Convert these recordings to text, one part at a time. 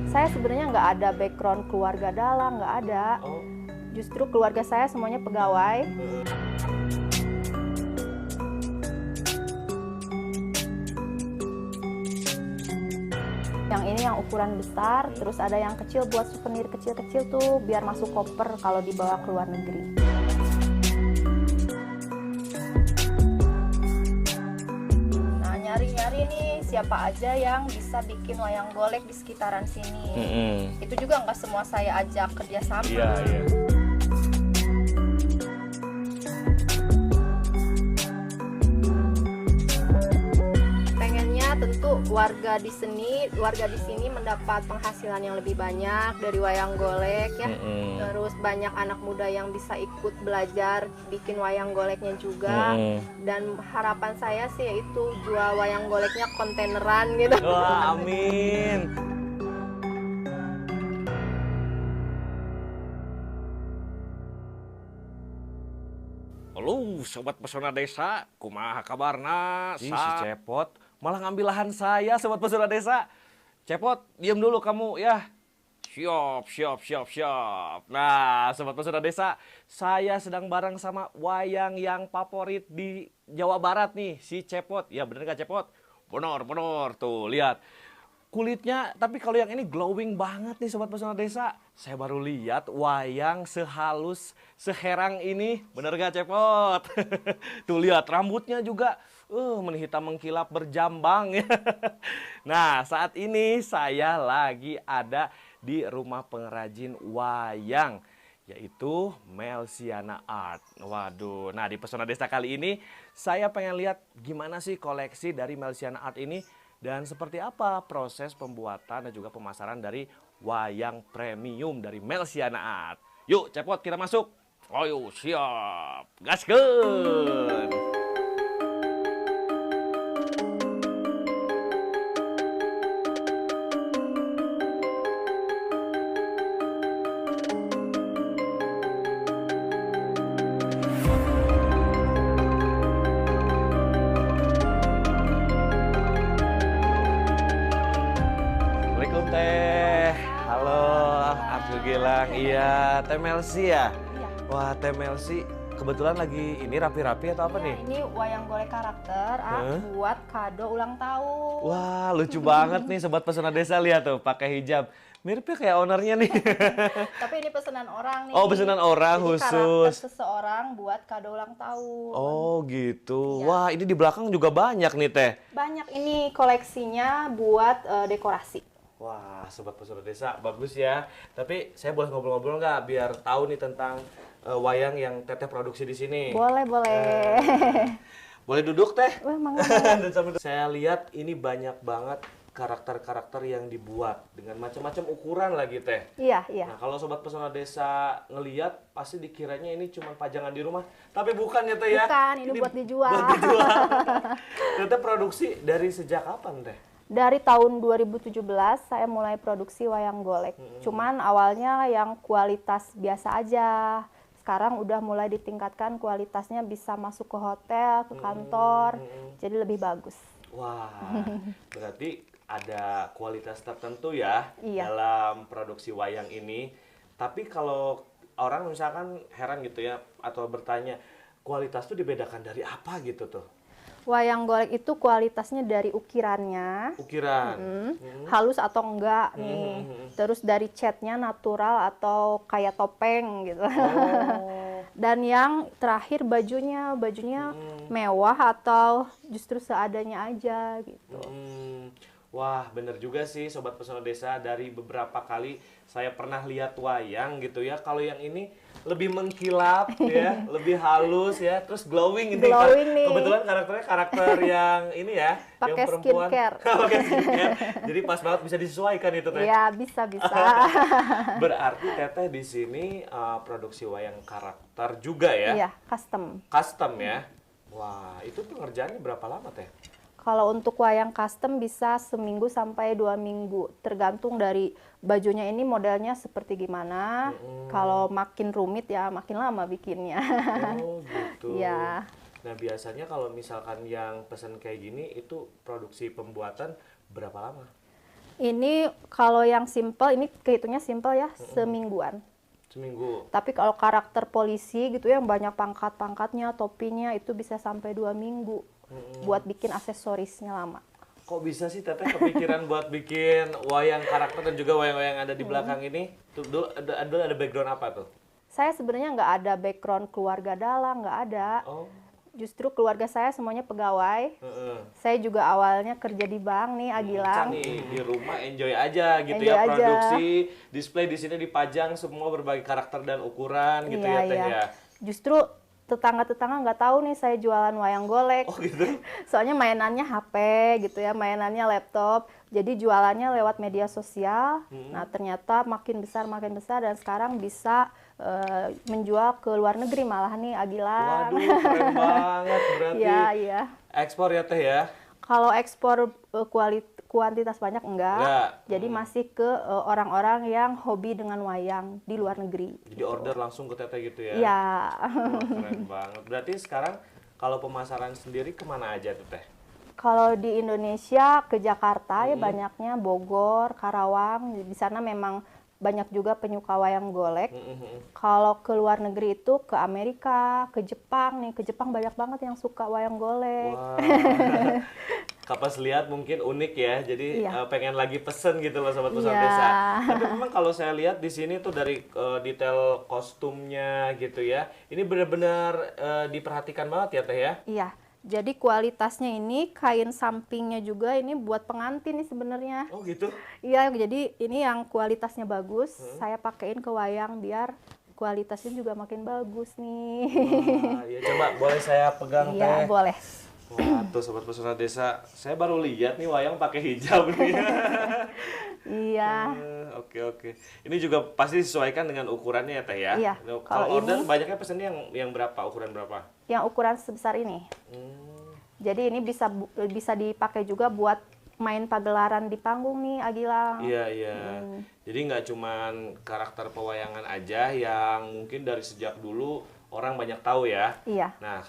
Saya sebenarnya nggak ada background keluarga dalang, nggak ada. Oh. Justru keluarga saya semuanya pegawai. Yang ini yang ukuran besar, terus ada yang kecil buat souvenir kecil-kecil tuh biar masuk koper kalau dibawa ke luar negeri. Nah, nyari-nyari nih siapa aja yang bisa bikin wayang golek di sekitaran sini. Itu juga nggak semua saya ajak kerjasama. Iya, iya. Tentu warga di sini mendapat penghasilan yang lebih banyak dari wayang golek ya. Terus banyak anak muda yang bisa ikut belajar bikin wayang goleknya juga. Dan harapan saya sih yaitu jual wayang goleknya kontaineran gitu. Wah, amin. Halo, sobat pesona desa, kumaha kabarna? Si Cepot malah ngambil lahan saya, sobat pesona desa. Cepot, diam dulu kamu ya. Siap. Nah, sobat pesona desa, saya sedang bareng sama wayang yang favorit di Jawa Barat nih, si Cepot. Ya bener gak Cepot? Bener. Tuh, lihat. Kulitnya, tapi kalau yang ini glowing banget nih sobat pesona desa. Saya baru lihat wayang sehalus, seherang ini. Bener gak Cepot? Tuh lihat rambutnya juga menghitam mengkilap berjambang ya. Nah, saat ini saya lagi ada di rumah pengrajin wayang, yaitu Melsiana Art. Waduh, nah di Pesona Desa kali ini saya pengen lihat gimana sih koleksi dari Melsiana Art ini dan seperti apa proses pembuatan dan juga pemasaran dari wayang premium dari Melsiana Art. Yuk, Cepot kita masuk. Ayo, siap. Gaskeun. Teh, halo, aku Gilang, iya, Teh Melsi ya? Iya. Wah, Teh Melsi, kebetulan lagi ini rapi-rapi atau apa nih? Ini wayang golek karakter buat kado ulang tahun. Wah, lucu banget nih sobat pesona desa, lihat tuh, pakai hijab. Miripnya kayak ownernya nih. Tapi ini pesanan orang nih. Oh, pesanan orang Jadi khusus. karakter seseorang buat kado ulang tahun. Oh, gitu. Iya. Wah, ini di belakang juga banyak nih, Teh. Banyak ini koleksinya buat dekorasi. Wah, sobat pesona desa, bagus ya. Tapi saya boleh ngobrol-ngobrol nggak biar tahu nih tentang wayang yang Teteh produksi di sini? Boleh. Boleh duduk, Teh? Wah, mangga. Dan sambil saya lihat ini banyak banget karakter-karakter yang dibuat dengan macam-macam ukuran lagi, Teh. Iya. Nah, kalau sobat pesona desa ngelihat pasti dikiranya ini cuma pajangan di rumah, tapi bukan ya, Teh ya? Bukan, ini buat dijual. Buat dijual. Teteh produksi dari sejak kapan, Teh? Dari tahun 2017 saya mulai produksi wayang golek. Cuman awalnya yang kualitas biasa aja. Sekarang udah mulai ditingkatkan kualitasnya bisa masuk ke hotel, ke kantor. Jadi lebih bagus. Wah, berarti ada kualitas tertentu ya Iya. dalam produksi wayang ini. Tapi kalau orang misalkan heran gitu ya atau bertanya, kualitas itu dibedakan dari apa gitu tuh? Wayang golek itu kualitasnya dari ukirannya, Ukiran. halus atau enggak nih. Terus dari catnya natural atau kayak topeng gitu. Oh. Dan yang terakhir bajunya mewah atau justru seadanya aja gitu. Wah, bener juga sih Sobat Pesona Desa, dari beberapa kali saya pernah lihat wayang gitu ya. Kalau yang ini lebih mengkilap ya, lebih halus ya, terus glowing ini. Glowing nih. Kebetulan karakternya karakter yang ini ya, Pakai yang perempuan. skincare. Pakai skincare. Jadi pas banget bisa disesuaikan itu, Teh. Iya, bisa. Berarti Teteh di sini produksi wayang karakter juga ya? Iya, custom. Custom ya. Wah, itu pengerjaannya berapa lama, Teh? Kalau untuk wayang custom bisa seminggu sampai 2 minggu, tergantung dari bajunya ini modelnya seperti gimana. Kalau makin rumit ya makin lama bikinnya. Oh gitu. Iya. Nah biasanya kalau misalkan yang pesan kayak gini itu produksi pembuatan berapa lama? Ini kalau yang simple, ini kehitungnya simple ya, semingguan. Seminggu. Tapi kalau karakter polisi gitu yang banyak pangkat-pangkatnya, topinya itu bisa sampai 2 minggu buat bikin aksesorisnya lama. Kok bisa sih Teteh kepikiran buat bikin wayang karakter dan juga wayang-wayang yang ada di belakang ini? Tuh, dulu ada background apa tuh? Saya sebenarnya nggak ada background keluarga dalang, nggak ada. Oh. Justru keluarga saya semuanya pegawai. Saya juga awalnya kerja di bank nih, Agilang. Nih di rumah enjoy aja gitu Enjoy ya, aja. produksi, display di sini dipajang semua berbagai karakter dan ukuran gitu Iya, ya Teh iya. ya. Justru tetangga-tetangga nggak tahu nih saya jualan wayang golek. Oh gitu. Soalnya mainannya HP gitu ya, mainannya laptop. Jadi jualannya lewat media sosial. Nah ternyata makin besar dan sekarang bisa menjual ke luar negeri malah nih Agilang. Waduh, keren banget berarti. Iya, iya. Ekspor ya Teh ya. Kalau ekspor kuantitas banyak enggak. Jadi masih ke orang-orang yang hobi dengan wayang di luar negeri. Jadi order langsung ke Teteh gitu ya. Iya. Wah, keren banget. Berarti sekarang kalau pemasaran sendiri kemana aja tuh Teh? Kalau di Indonesia ke Jakarta ya banyaknya Bogor, Karawang. Di sana memang banyak juga penyuka wayang golek. Kalau ke luar negeri itu ke Amerika, ke Jepang nih. Ke Jepang banyak banget yang suka wayang golek. Wah. Kapas lihat mungkin unik ya. Jadi pengen lagi pesen gitu loh Sobat Pesona Iya. Desa. Tapi memang kalau saya lihat di sini tuh dari detail kostumnya gitu ya. Ini benar-benar diperhatikan banget ya Teh ya. Iya. Jadi kualitasnya ini kain sampingnya juga ini buat pengantin nih sebenarnya. Oh gitu. Iya, jadi ini yang kualitasnya bagus. Saya pakein ke wayang biar kualitasnya juga makin bagus nih. Wah, ya coba boleh saya pegang Teh? Iya, boleh. Wah, tuh Sobat Pesona Desa, saya baru lihat nih wayang pakai hijab nih. Iya. Oke. Ini juga pasti disesuaikan dengan ukurannya ya Teh ya? Iya. Kalau order ini banyaknya pesannya yang berapa? Ukuran berapa? yang ukuran sebesar ini. Jadi ini bisa dipakai juga buat main pagelaran di panggung nih, Agilang. Iya. Jadi nggak cuman karakter pewayangan aja yang mungkin dari sejak dulu orang banyak tahu ya. Iya. Nah,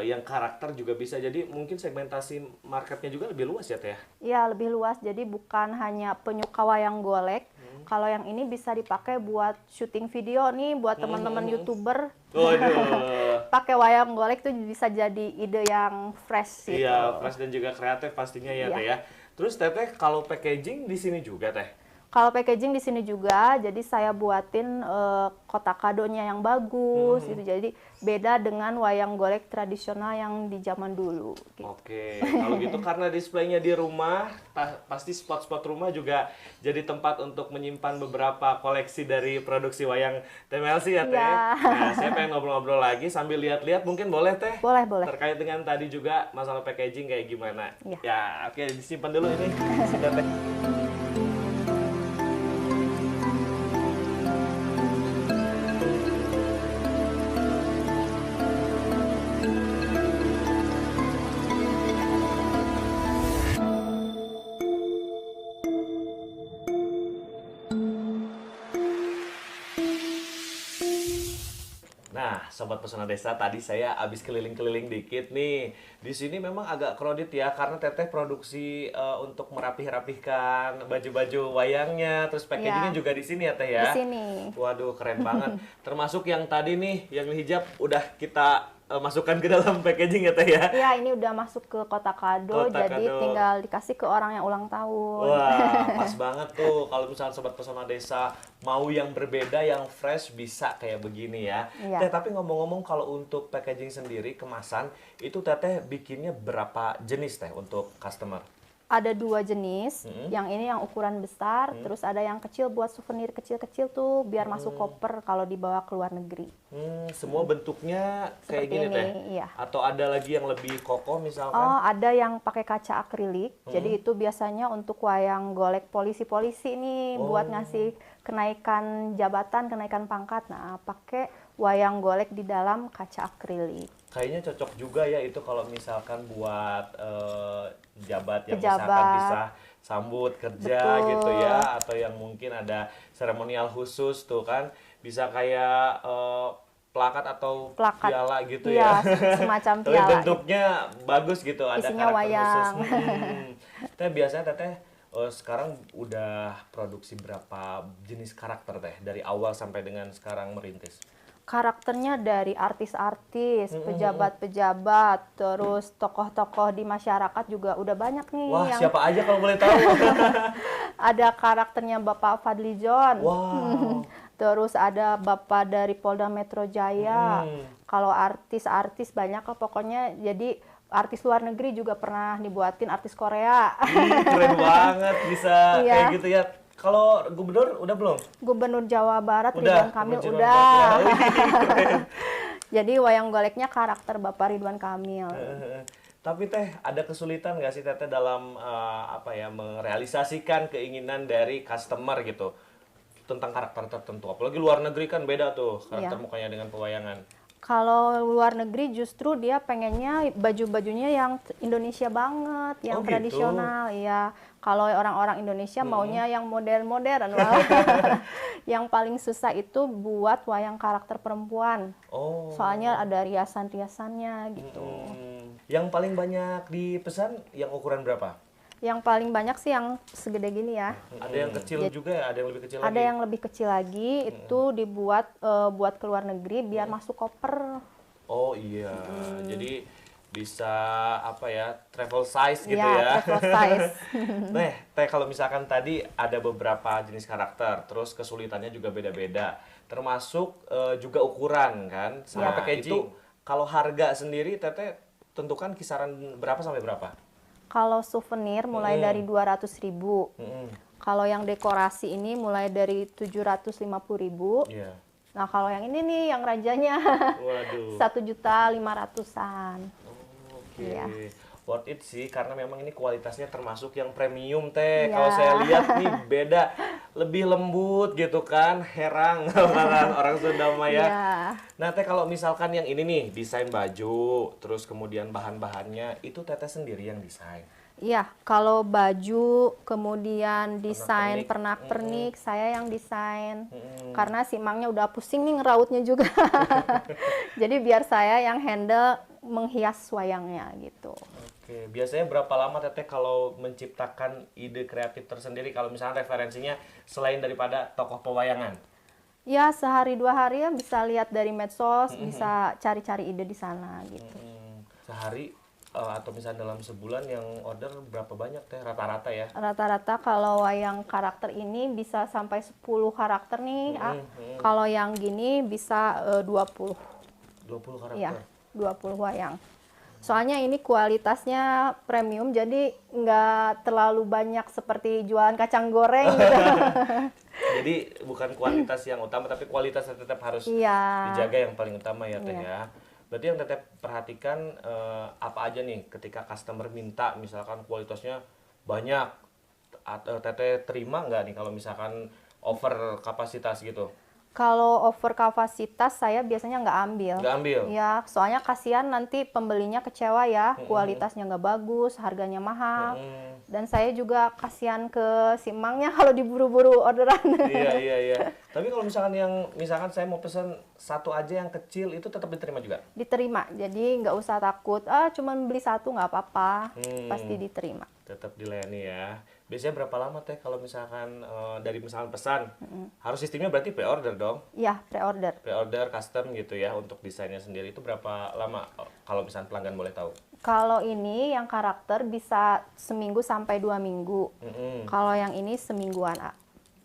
yang karakter juga bisa jadi mungkin segmentasi marketnya juga lebih luas ya Teh? Iya, lebih luas. Jadi bukan hanya penyuka wayang golek. Kalau yang ini bisa dipakai buat syuting video nih, buat teman-teman YouTuber. Waduh. Pakai wayang golek tuh bisa jadi ide yang fresh gitu. Iya, fresh dan juga kreatif pastinya ya Iya. Teh ya. Terus Teteh kalau packaging di sini juga Teh? Kalau packaging di sini juga, jadi saya buatin kotak kadonya yang bagus gitu. Jadi beda dengan wayang golek tradisional yang di zaman dulu. Gitu. Oke, kalau gitu karena displaynya di rumah, pasti spot-spot rumah juga jadi tempat untuk menyimpan beberapa koleksi dari produksi wayang TMLC ya Teh. Iya. Nah, saya pengen ngobrol-ngobrol lagi sambil lihat-lihat, mungkin boleh Teh? Boleh. Terkait dengan tadi juga masalah packaging kayak gimana? Iya. Ya, oke disimpan dulu ini. Si Teteh. Nah, Sobat Pesona Desa, tadi saya habis keliling-keliling dikit nih. Di sini memang agak kredit ya, karena Teteh produksi untuk merapih-rapihkan baju-baju wayangnya, terus packagingnya juga di sini ya Teh ya? Di sini. Waduh, keren banget. Termasuk yang tadi nih, yang hijab udah kita masukkan ke dalam packaging ya Teh ya? Iya, ini udah masuk ke kotak kado, Kotak jadi kado. tinggal dikasih ke orang yang ulang tahun. Wah, pas banget tuh kalau misalnya Sobat Pesona Desa mau yang berbeda, yang fresh bisa kayak begini ya. Iya. Teh, tapi ngomong-ngomong kalau untuk packaging sendiri, kemasan, itu Teteh bikinnya berapa jenis Teh untuk customer? Ada 2 jenis, yang ini yang ukuran besar, terus ada yang kecil buat souvenir kecil-kecil tuh, biar masuk koper kalau dibawa ke luar negeri. Semua bentuknya kayak Seperti gini ini, Teh? iya. Atau ada lagi yang lebih kokoh misalkan? Oh, ada yang pakai kaca akrilik. Jadi itu biasanya untuk wayang golek polisi-polisi nih, buat ngasih kenaikan jabatan, kenaikan pangkat. Nah, pakai wayang golek di dalam kaca akrilik. Kayaknya cocok juga ya itu kalau misalkan buat jabat yang Pejabat. misalkan bisa sambut kerja Betul. gitu ya, atau yang mungkin ada seremonial khusus tuh kan, bisa kayak plakat atau Plakat. piala gitu Iya, ya. semacam Tapi piala. bentuknya bagus gitu, ada Isinya karakter wayang. khusus. Teh biasanya Teteh sekarang udah produksi berapa jenis karakter teh dari awal sampai dengan sekarang merintis? Karakternya dari artis-artis, pejabat-pejabat, terus tokoh-tokoh di masyarakat juga udah banyak nih. Wah, yang siapa aja kalau boleh tahu? ada karakternya Bapak Fadli John. Wow. Terus ada Bapak dari Polda Metro Jaya. Kalau artis-artis banyak lah pokoknya. Jadi artis luar negeri juga pernah dibuatin, artis Korea. Keren banget bisa Iya. kayak gitu ya. Kalau gubernur udah belum? Gubernur Jawa Barat Udah, Ridwan Kamil Ridwan udah. Kamil. Keren. Jadi wayang goleknya karakter Bapak Ridwan Kamil. Tapi teh ada kesulitan nggak sih teteh dalam merealisasikan keinginan dari customer gitu tentang karakter tertentu? Apalagi luar negeri kan beda tuh karakter Iya. mukanya dengan pewayangan. Kalau luar negeri justru dia pengennya baju-bajunya yang Indonesia banget, yang Oh, gitu? tradisional. Iya. Kalau orang-orang Indonesia maunya yang modern-modern. Malah. Yang paling susah itu buat wayang karakter perempuan. Oh. Soalnya ada riasan-riasannya gitu. Yang paling banyak dipesan yang ukuran berapa? Yang paling banyak sih yang segede gini ya. Ada yang kecil juga ya, ada yang lebih kecil Ada lagi. yang lebih kecil lagi, itu dibuat buat ke luar negeri biar masuk koper. Oh iya, jadi bisa travel size gitu Iya, ya. travel size. Nah, teh kalau misalkan tadi ada beberapa jenis karakter, terus kesulitannya juga beda-beda, termasuk juga ukuran kan, sama Ya. packaging. Itu kalau harga sendiri teteh tentukan kisaran berapa sampai berapa? Kalau souvenir mulai dari 200.000. Kalau yang dekorasi ini mulai dari 750.000. Iya. Nah, kalau yang ini nih yang rajanya Waduh. 1.500.000-an. Oke. Iya. Worth it sih karena memang ini kualitasnya termasuk yang premium teh. Iya. Kalau saya lihat nih beda, lebih lembut gitu kan, herang orang Sunda mah ya. Iya. Nah teh kalau misalkan yang ini nih desain baju, terus kemudian bahan-bahannya itu teteh sendiri yang desain. Iya, kalau baju, kemudian desain Pernak-pernik. pernak-pernik, saya yang desain. Karena si Mangnya udah pusing nih ngerautnya juga. Jadi biar saya yang handle menghias wayangnya gitu. Oke, biasanya berapa lama teteh kalau menciptakan ide kreatif tersendiri kalau misalnya referensinya selain daripada tokoh pewayangan? Ya, sehari 2 hari ya bisa lihat dari medsos, bisa cari-cari ide di sana gitu. Sehari atau misalnya dalam sebulan yang order berapa banyak teh rata-rata ya? Rata-rata kalau wayang karakter ini bisa sampai 10 karakter nih. Kalau yang gini bisa 20. 20 karakter. Iya, 20 wayang. Soalnya ini kualitasnya premium, jadi nggak terlalu banyak seperti jualan kacang goreng gitu. Jadi bukan kualitas yang utama, tapi kualitasnya tetap harus Iya. dijaga yang paling utama ya teh Iya. ya. Berarti yang teteh perhatikan apa aja nih ketika customer minta misalkan kualitasnya banyak, teteh terima nggak nih kalau misalkan over kapasitas gitu? Kalau over kapasitas saya biasanya nggak ambil. Nggak ambil? Ya, soalnya kasihan nanti pembelinya kecewa ya, kualitasnya nggak bagus, harganya mahal. Dan saya juga kasihan ke si Mangnya kalau diburu-buru orderan. Iya. Tapi kalau misalkan saya mau pesan satu aja yang kecil itu tetap diterima juga? Diterima, jadi nggak usah takut, cuman beli satu nggak apa-apa, pasti diterima. Tetap dilayani ya. Biasanya berapa lama teh kalau misalkan dari misalkan pesan? Harus sistemnya berarti pre-order dong? Iya, pre-order. Pre-order custom gitu ya untuk desainnya sendiri itu berapa lama kalau misalkan pelanggan boleh tahu? Kalau ini yang karakter bisa seminggu sampai 2 minggu. Kalau yang ini semingguan.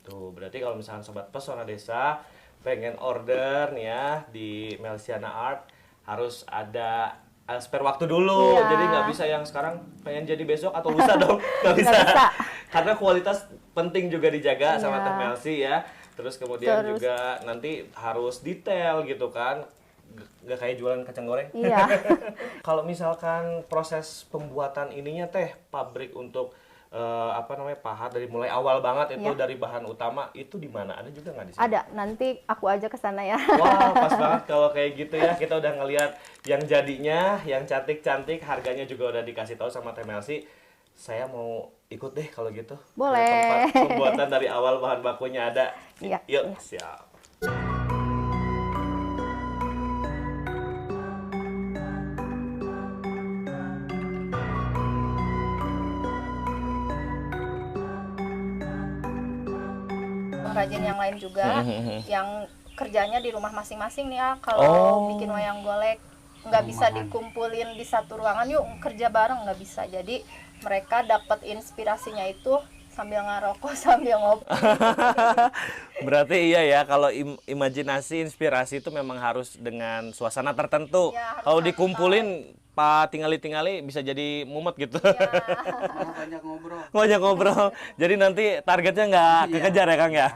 Tuh, berarti kalau misalkan Sobat Pesona Desa pengen order nih ya di Melsiana Art harus ada spare waktu dulu. Iya. Jadi nggak bisa yang sekarang pengen jadi besok atau lusa dong. Nggak bisa. Nggak bisa. Karena kualitas penting juga dijaga sama Iya. Teh Melsi ya. Terus kemudian Terus. juga nanti harus detail gitu kan. Nggak kayak jualan kacang goreng. Iya. Kalau misalkan proses pembuatan ininya teh pabrik untuk pahat dari mulai awal banget itu Iya. dari bahan utama itu di mana? Ada juga nggak di sini? Ada, nanti aku aja ke sana ya. Wah, pas banget kalau kayak gitu ya. Kita udah ngelihat yang jadinya, yang cantik-cantik, harganya juga udah dikasih tahu sama Teh Melsi. Saya mau ikut deh kalau gitu. Ke Boleh. tempat pembuatan dari awal bahan bakunya ada. Iya, Yuk, iya. siap. pengrajin yang lain juga yang kerjanya di rumah masing-masing nih ya. Kalau bikin wayang golek nggak bisa dikumpulin di satu ruangan, yuk kerja bareng, nggak bisa. Jadi mereka dapat inspirasinya itu sambil ngerokok sambil ngopi. Berarti iya ya, kalau imajinasi, inspirasi itu memang harus dengan suasana tertentu. Ya, Kalau dikumpulin, tinggali-tinggali bisa jadi mumet gitu. Ya. Banyak ngobrol. Banyak ngobrol. Jadi nanti targetnya nggak kekejar ya Kang ya.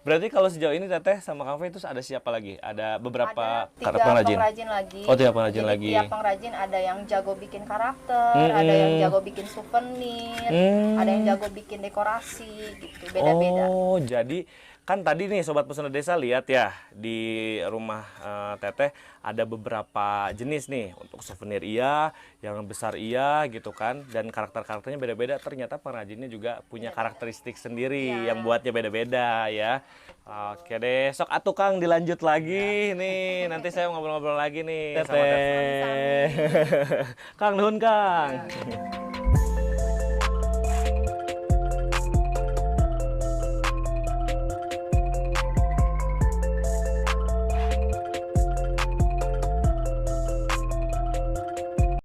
Berarti kalau sejauh ini Teteh sama Kang Fe itu ada siapa lagi? Ada beberapa Ada 3 pengrajin lagi. Oh, 3 pengrajin Jadi lagi. tiap pengrajin ada yang jago bikin karakter, ada yang jago bikin souvenir, ada yang jago bikin dekorasi gitu, beda-beda. Oh, jadi kan tadi nih Sobat Pesona Desa lihat ya di rumah Teteh ada beberapa jenis nih, untuk souvenir iya, yang besar iya gitu kan, dan karakter-karakternya beda-beda. Ternyata pengrajinnya juga punya karakteristik sendiri yang buatnya beda-beda ya. Oke deh, sok atuh Kang dilanjut lagi nih, nanti saya ngobrol-ngobrol lagi nih sama Teteh. Kang nuhun Kang.